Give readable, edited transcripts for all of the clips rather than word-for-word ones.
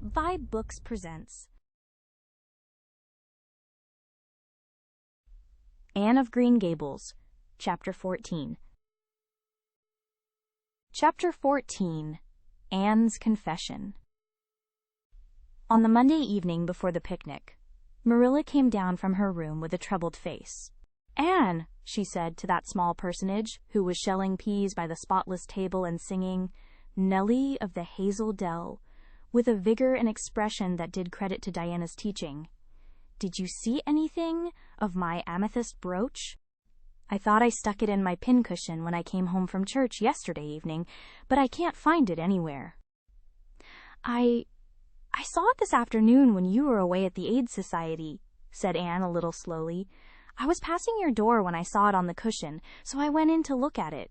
vibeBooks presents Anne of Green Gables, Chapter 14. Chapter 14. Anne's Confession. On the Monday evening before the picnic, Marilla came down from her room with a troubled face. "Anne," she said to that small personage who was shelling peas by the spotless table and singing "Nellie of the Hazel Dell" with a vigor and expression that did credit to Diana's teaching. "Did you see anything of my amethyst brooch? I thought I stuck it in my pincushion when I came home from church yesterday evening, but I can't find it anywhere." I saw it this afternoon when you were away at the Aid Society," said Anne a little slowly. "I was passing your door when I saw it on the cushion, so I went in to look at it."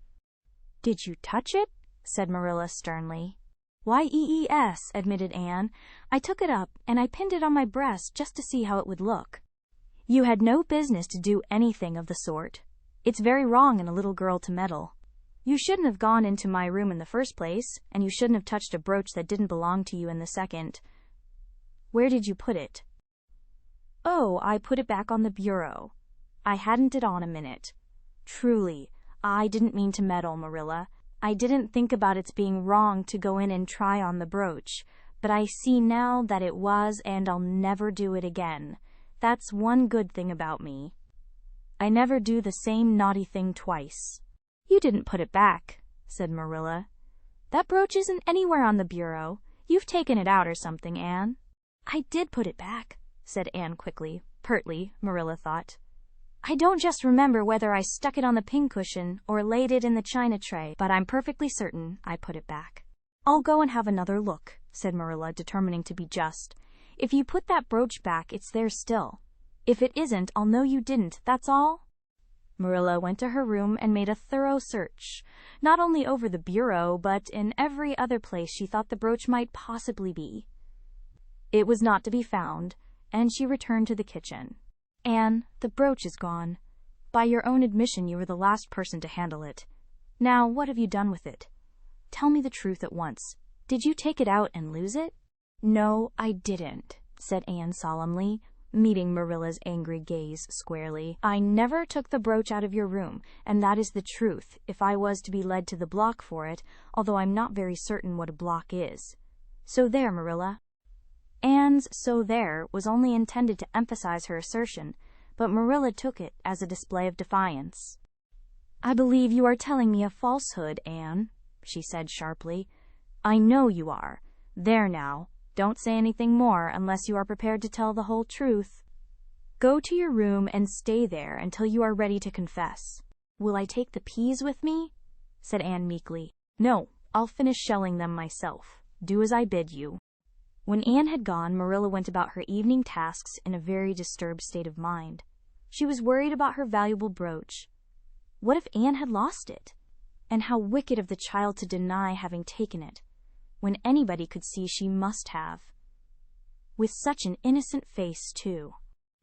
"Did you touch it?" said Marilla sternly. "Why, yes," admitted Anne. "I took it up and I pinned it on my breast just to see how it would look." "You had no business to do anything of the sort. It's very wrong in a little girl to meddle. You shouldn't have gone into my room in the first place, and you shouldn't have touched a brooch that didn't belong to you in the second. Where did you put it?" "Oh, I put it back on the bureau. I hadn't it on a minute. Truly, I didn't mean to meddle, Marilla. I didn't think about its being wrong to go in and try on the brooch, but I see now that it was, and I'll never do it again. That's one good thing about me. I never do the same naughty thing twice." "You didn't put it back," said Marilla. "That brooch isn't anywhere on the bureau. You've taken it out or something, Anne." "I did put it back," said Anne quickly, pertly, Marilla thought. "I don't just remember whether I stuck it on the pincushion or laid it in the china tray, but I'm perfectly certain I put it back." "I'll go and have another look," said Marilla, determining to be just. "If you put that brooch back, it's there still. If it isn't, I'll know you didn't, that's all." Marilla went to her room and made a thorough search, not only over the bureau, but in every other place she thought the brooch might possibly be. It was not to be found, and she returned to the kitchen. "Anne, the brooch is gone. By your own admission, you were the last person to handle it. Now, what have you done with it? Tell me the truth at once. Did you take it out and lose it?" "No, I didn't," said Anne solemnly, meeting Marilla's angry gaze squarely. "I never took the brooch out of your room, and that is the truth, if I was to be led to the block for it, although I'm not very certain what a block is. So there, Marilla." Anne's "so there" was only intended to emphasize her assertion, but Marilla took it as a display of defiance. "I believe you are telling me a falsehood, Anne," she said sharply. "I know you are. There now, don't say anything more unless you are prepared to tell the whole truth. Go to your room and stay there until you are ready to confess." "Will I take the peas with me?" said Anne meekly. "No, I'll finish shelling them myself. Do as I bid you." When Anne had gone, Marilla went about her evening tasks in a very disturbed state of mind. She was worried about her valuable brooch. What if Anne had lost it? And how wicked of the child to deny having taken it, when anybody could see she must have. With such an innocent face, too.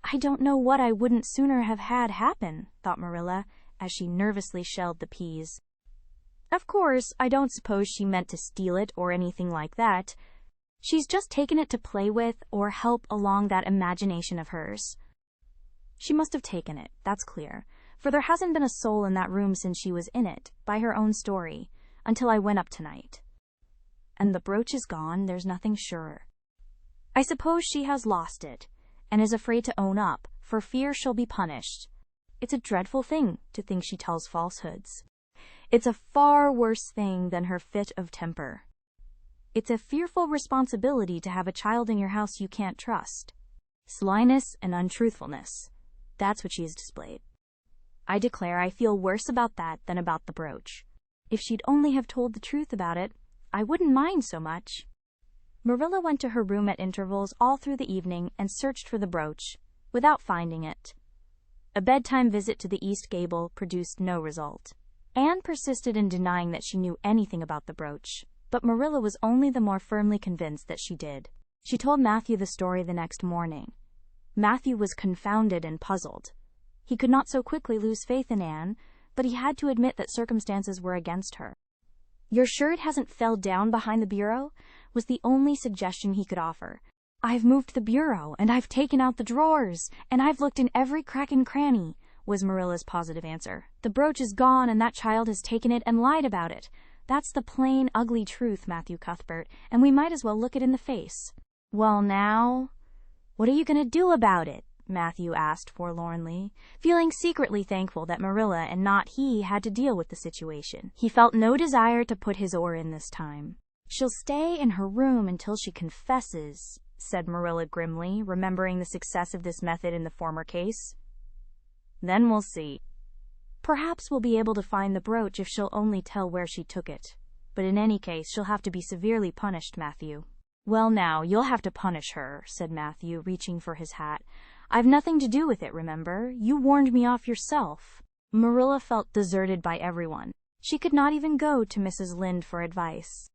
"I don't know what I wouldn't sooner have had happen," thought Marilla, as she nervously shelled the peas. "Of course, I don't suppose she meant to steal it or anything like that. She's just taken it to play with or help along that imagination of hers. She must have taken it, that's clear, for there hasn't been a soul in that room since she was in it, by her own story, until I went up tonight. And the brooch is gone, there's nothing surer. I suppose she has lost it, and is afraid to own up, for fear she'll be punished. It's a dreadful thing to think she tells falsehoods. It's a far worse thing than her fit of temper. It's a fearful responsibility to have a child in your house you can't trust. Slyness and untruthfulness, that's what she has displayed. I declare I feel worse about that than about the brooch. If she'd only have told the truth about it, I wouldn't mind so much." Marilla went to her room at intervals all through the evening and searched for the brooch, without finding it. A bedtime visit to the East Gable produced no result. Anne persisted in denying that she knew anything about the brooch, but Marilla was only the more firmly convinced that she did. She told Matthew the story the next morning. Matthew was confounded and puzzled. He could not so quickly lose faith in Anne, but he had to admit that circumstances were against her. "You're sure it hasn't fell down behind the bureau? was the only suggestion he could offer. "I've moved the bureau, and I've taken out the drawers, and I've looked in every crack and cranny," was Marilla's positive answer. "The brooch is gone, and that child has taken it and lied about it. That's the plain, ugly truth, Matthew Cuthbert, and we might as well look it in the face." "Well now, what are you going to do about it?" Matthew asked forlornly, feeling secretly thankful that Marilla and not he had to deal with the situation. He felt no desire to put his oar in this time. "She'll stay in her room until she confesses," said Marilla grimly, remembering the success of this method in the former case. "Then we'll see. Perhaps we'll be able to find the brooch if she'll only tell where she took it. But in any case, she'll have to be severely punished, Matthew." "Well now, you'll have to punish her," said Matthew, reaching for his hat. "I've nothing to do with it, remember? You warned me off yourself." Marilla felt deserted by everyone. She could not even go to Mrs. Lynde for advice.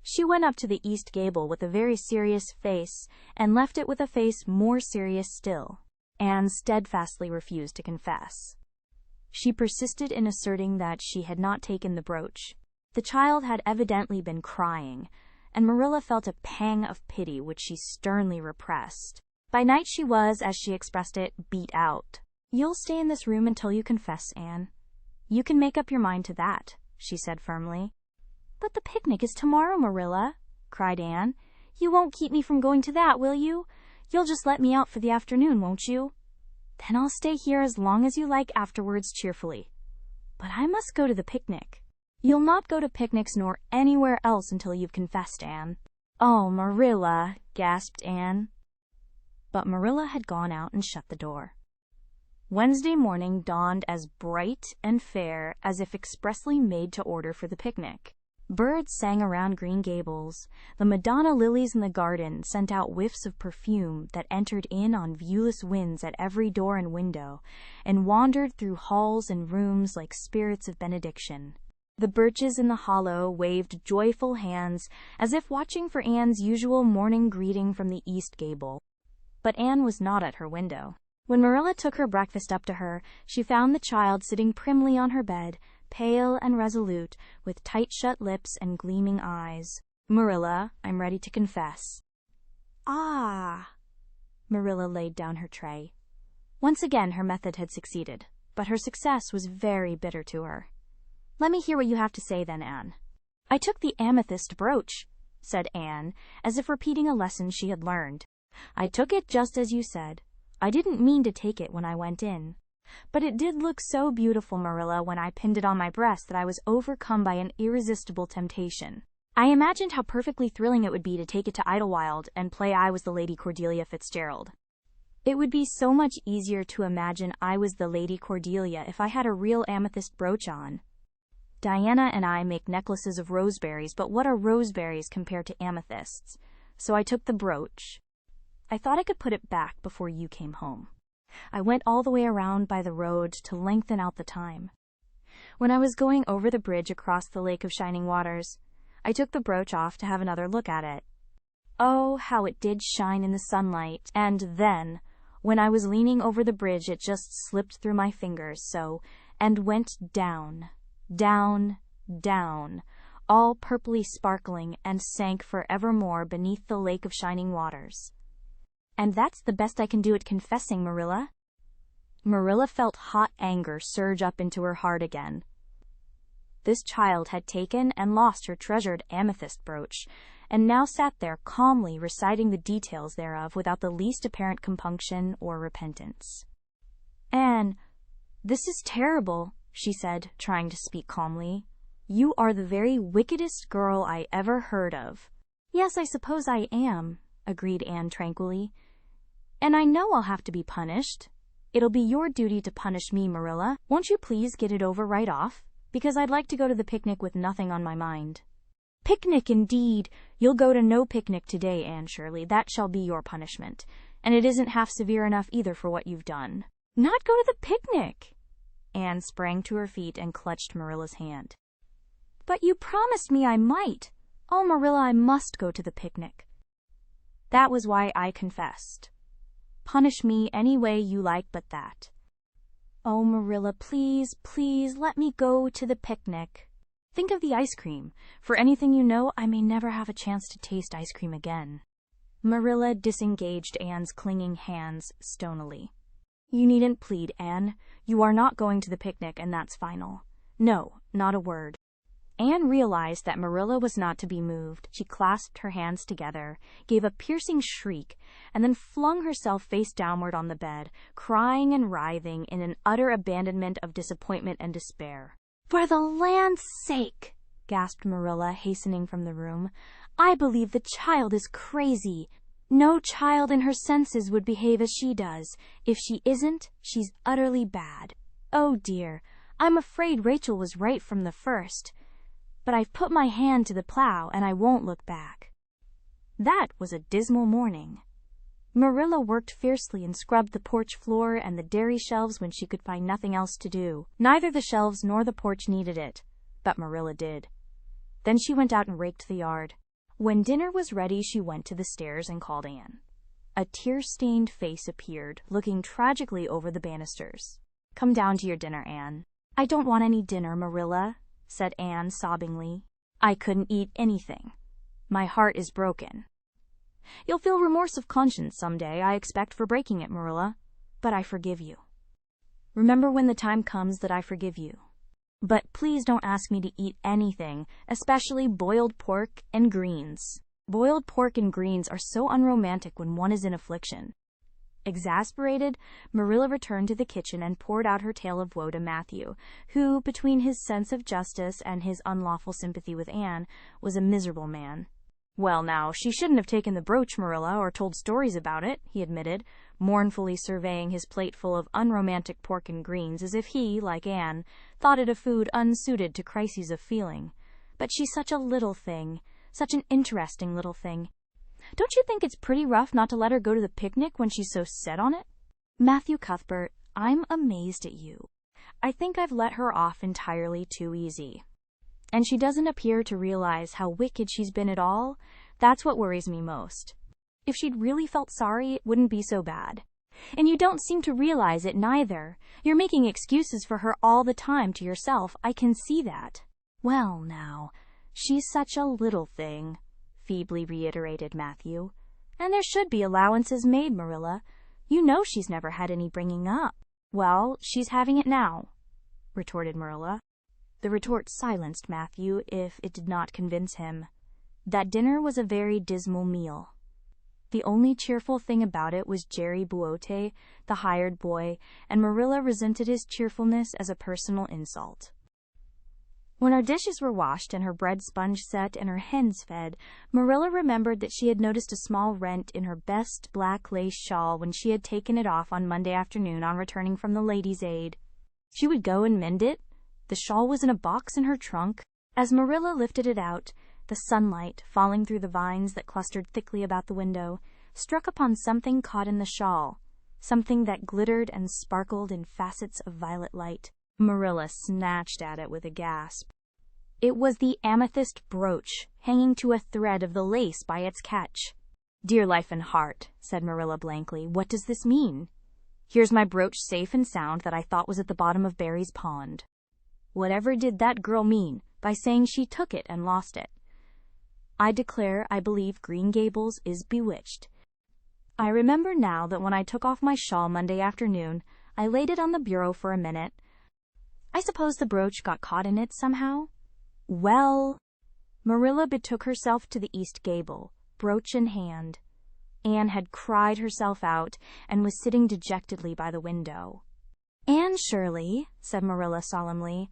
She went up to the east gable with a very serious face and left it with a face more serious still. Anne steadfastly refused to confess. She persisted in asserting that she had not taken the brooch. The child had evidently been crying, and Marilla felt a pang of pity which she sternly repressed. By night she was, as she expressed it, beat out. "You'll stay in this room until you confess, Anne. You can make up your mind to that," she said firmly. "But the picnic is tomorrow, Marilla," cried Anne. "You won't keep me from going to that, will you? You'll just let me out for the afternoon, won't you?" "Then I'll stay here as long as you like afterwards cheerfully. But I must go to the picnic." "You'll not go to picnics nor anywhere else until you've confessed, Anne." "Oh, Marilla," gasped Anne. But Marilla had gone out and shut the door. Wednesday morning dawned as bright and fair as if expressly made to order for the picnic. Birds sang around Green Gables. The Madonna lilies in the garden sent out whiffs of perfume that entered in on viewless winds at every door and window, and wandered through halls and rooms like spirits of benediction. The birches in the hollow waved joyful hands as if watching for Anne's usual morning greeting from the east gable. But Anne was not at her window. When Marilla took her breakfast up to her, she found the child sitting primly on her bed, pale and resolute, with tight-shut lips and gleaming eyes. "Marilla, I'm ready to confess." "Ah." Marilla laid down her tray. Once again her method had succeeded, but her success was very bitter to her. "Let me hear what you have to say then, Anne." "I took the amethyst brooch," said Anne, as if repeating a lesson she had learned. "I took it just as you said. I didn't mean to take it when I went in. But it did look so beautiful, Marilla, when I pinned it on my breast that I was overcome by an irresistible temptation. I imagined how perfectly thrilling it would be to take it to Idlewild and play I was the Lady Cordelia Fitzgerald. It would be so much easier to imagine I was the Lady Cordelia if I had a real amethyst brooch on. Diana and I make necklaces of roseberries, but what are roseberries compared to amethysts? So I took the brooch. I thought I could put it back before you came home. I went all the way around by the road to lengthen out the time. When I was going over the bridge across the Lake of Shining Waters, I took the brooch off to have another look at it. Oh, how it did shine in the sunlight! And then, when I was leaning over the bridge, it just slipped through my fingers so, and went down, down, down, all purply sparkling, and sank forevermore beneath the Lake of Shining Waters. And that's the best I can do at confessing, Marilla." Marilla felt hot anger surge up into her heart again. This child had taken and lost her treasured amethyst brooch, and now sat there calmly reciting the details thereof without the least apparent compunction or repentance. "Anne, this is terrible," she said, trying to speak calmly. "You are the very wickedest girl I ever heard of." "Yes, I suppose I am," agreed Anne tranquilly. "And I know I'll have to be punished. It'll be your duty to punish me, Marilla. Won't you please get it over right off? Because I'd like to go to the picnic with nothing on my mind." "Picnic, indeed! You'll go to no picnic today, Anne Shirley. That shall be your punishment. And it isn't half severe enough either for what you've done." "Not go to the picnic!" Anne sprang to her feet and clutched Marilla's hand. "But you promised me I might. Oh, Marilla, I must go to the picnic." "That was why I confessed. Punish me any way you like but that." "Oh, Marilla, please, please, let me go to the picnic." Think of the ice cream. For anything you know, I may never have a chance to taste ice cream again." Marilla disengaged Anne's clinging hands stonily. "You needn't plead, Anne. You are not going to the picnic, and that's final. No, not a word." Anne realized that Marilla was not to be moved. She clasped her hands together, gave a piercing shriek, and then flung herself face downward on the bed, crying and writhing in an utter abandonment of disappointment and despair. "For the land's sake," gasped Marilla, hastening from the room, "I believe the child is crazy. No child in her senses would behave as she does. If she isn't, she's utterly bad. Oh dear, I'm afraid Rachel was right from the first. But I've put my hand to the plow, and I won't look back." That was a dismal morning. Marilla worked fiercely and scrubbed the porch floor and the dairy shelves when she could find nothing else to do. Neither the shelves nor the porch needed it, but Marilla did. Then she went out and raked the yard. When dinner was ready, she went to the stairs and called Anne. A tear-stained face appeared, looking tragically over the banisters. "Come down to your dinner, Anne." "I don't want any dinner, Marilla," said Anne sobbingly. "I couldn't eat anything. My heart is broken." "You'll feel remorse of conscience someday, I expect, for breaking it, Marilla. But I forgive you. Remember when the time comes that I forgive you. But please don't ask me to eat anything, especially boiled pork and greens. Boiled pork and greens are so unromantic when one is in affliction." Exasperated, Marilla returned to the kitchen and poured out her tale of woe to Matthew, who, between his sense of justice and his unlawful sympathy with Anne, was a miserable man. "Well, now, she shouldn't have taken the brooch, Marilla, or told stories about it," he admitted, mournfully surveying his plate full of unromantic pork and greens as if he, like Anne, thought it a food unsuited to crises of feeling. "But she's such a little thing, such an interesting little thing. Don't you think it's pretty rough not to let her go to the picnic when she's so set on it?" "Matthew Cuthbert, I'm amazed at you. I think I've let her off entirely too easy. And she doesn't appear to realize how wicked she's been at all. That's what worries me most. If she'd really felt sorry, it wouldn't be so bad. And you don't seem to realize it neither. You're making excuses for her all the time to yourself. I can see that." "Well, now, she's such a little thing," feebly reiterated Matthew. "And there should be allowances made, Marilla. You know she's never had any bringing up." "Well, she's having it now," retorted Marilla. The retort silenced Matthew, if it did not convince him. That dinner was a very dismal meal. The only cheerful thing about it was Jerry Buote, the hired boy, and Marilla resented his cheerfulness as a personal insult. When her dishes were washed and her bread sponge set and her hens fed, Marilla remembered that she had noticed a small rent in her best black lace shawl when she had taken it off on Monday afternoon on returning from the Ladies' Aid. She would go and mend it. The shawl was in a box in her trunk. As Marilla lifted it out, the sunlight, falling through the vines that clustered thickly about the window, struck upon something caught in the shawl, something that glittered and sparkled in facets of violet light. Marilla snatched at it with a gasp. It was the amethyst brooch, hanging to a thread of the lace by its catch. "Dear life and heart," said Marilla blankly, "what does this mean? Here's my brooch safe and sound that I thought was at the bottom of Barry's pond. Whatever did that girl mean by saying she took it and lost it? I declare I believe Green Gables is bewitched. I remember now that when I took off my shawl Monday afternoon, I laid it on the bureau for a minute. I suppose the brooch got caught in it somehow. Well..." Marilla betook herself to the east gable, brooch in hand. Anne had cried herself out and was sitting dejectedly by the window. "Anne Shirley," said Marilla solemnly,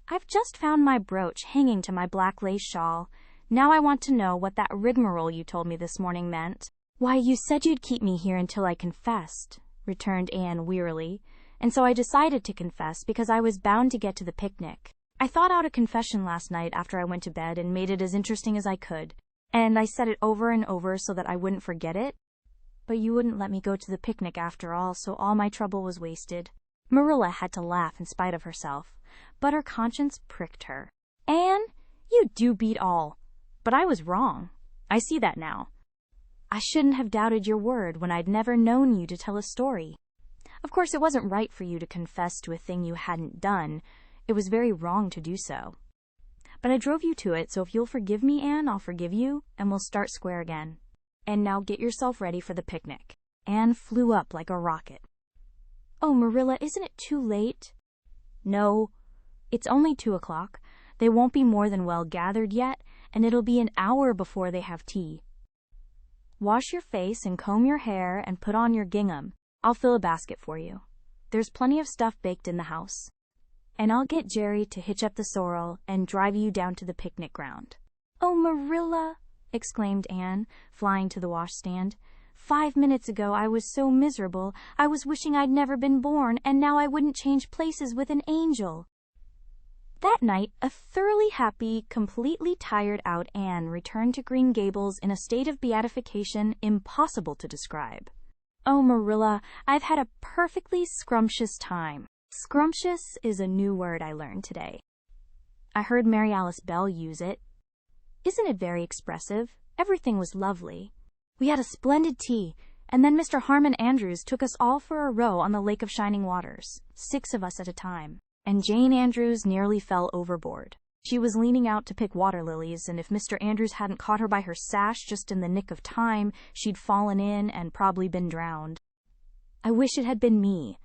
"I've just found my brooch hanging to my black lace shawl. Now I want to know what that rigmarole you told me this morning meant." "Why, you said you'd keep me here until I confessed," returned Anne wearily, "and so I decided to confess because I was bound to get to the picnic. I thought out a confession last night after I went to bed and made it as interesting as I could, and I said it over and over so that I wouldn't forget it. But you wouldn't let me go to the picnic after all, so all my trouble was wasted." Marilla had to laugh in spite of herself, but her conscience pricked her. "Anne, you do beat all. But I was wrong. I see that now. I shouldn't have doubted your word when I'd never known you to tell a story. Of course, it wasn't right for you to confess to a thing you hadn't done. It was very wrong to do so. But I drove you to it, so if you'll forgive me, Anne, I'll forgive you, and we'll start square again. And now get yourself ready for the picnic." Anne flew up like a rocket. "Oh, Marilla, isn't it too late?" "No, it's only 2 o'clock. They won't be more than well gathered yet, and it'll be an hour before they have tea. Wash your face and comb your hair and put on your gingham. I'll fill a basket for you. There's plenty of stuff baked in the house. And I'll get Jerry to hitch up the sorrel and drive you down to the picnic ground." "Oh, Marilla," exclaimed Anne, flying to the washstand. "5 minutes ago I was so miserable. I was wishing I'd never been born, and now I wouldn't change places with an angel." That night, a thoroughly happy, completely tired out Anne returned to Green Gables in a state of beatification impossible to describe. "Oh, Marilla, I've had a perfectly scrumptious time." Scrumptious is a new word I learned today. I heard Mary Alice Bell use it. Isn't it very expressive? Everything was lovely. We had a splendid tea, and then Mr. Harmon Andrews took us all for a row on the Lake of Shining Waters, 6 of us at a time. And Jane Andrews nearly fell overboard. She was leaning out to pick water lilies, and if Mr. Andrews hadn't caught her by her sash just in the nick of time, she'd fallen in and probably been drowned. I wish it had been me.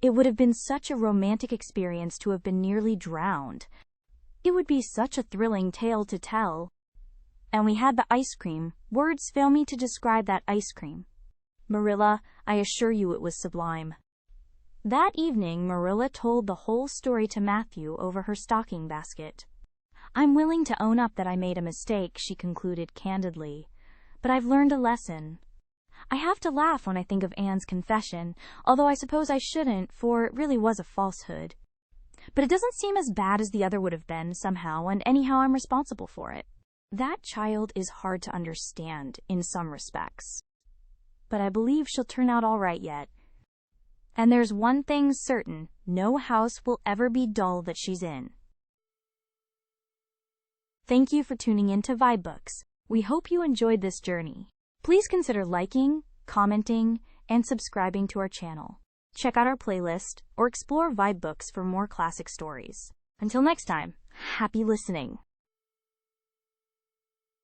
It would have been such a romantic experience to have been nearly drowned. It would be such a thrilling tale to tell. And we had the ice cream. Words fail me to describe that ice cream. Marilla, I assure you it was sublime. That evening, Marilla told the whole story to Matthew over her stocking basket. "I'm willing to own up that I made a mistake," she concluded candidly, "but I've learned a lesson. I have to laugh when I think of Anne's confession, although I suppose I shouldn't, for it really was a falsehood. But it doesn't seem as bad as the other would have been, somehow, and anyhow I'm responsible for it. That child is hard to understand, in some respects. But I believe she'll turn out all right yet. And there's one thing certain, no house will ever be dull that she's in." Thank you for tuning in to vibeBooks. We hope you enjoyed this journey. Please consider liking, commenting, and subscribing to our channel. Check out our playlist or explore vibeBooks for more classic stories. Until next time, happy listening.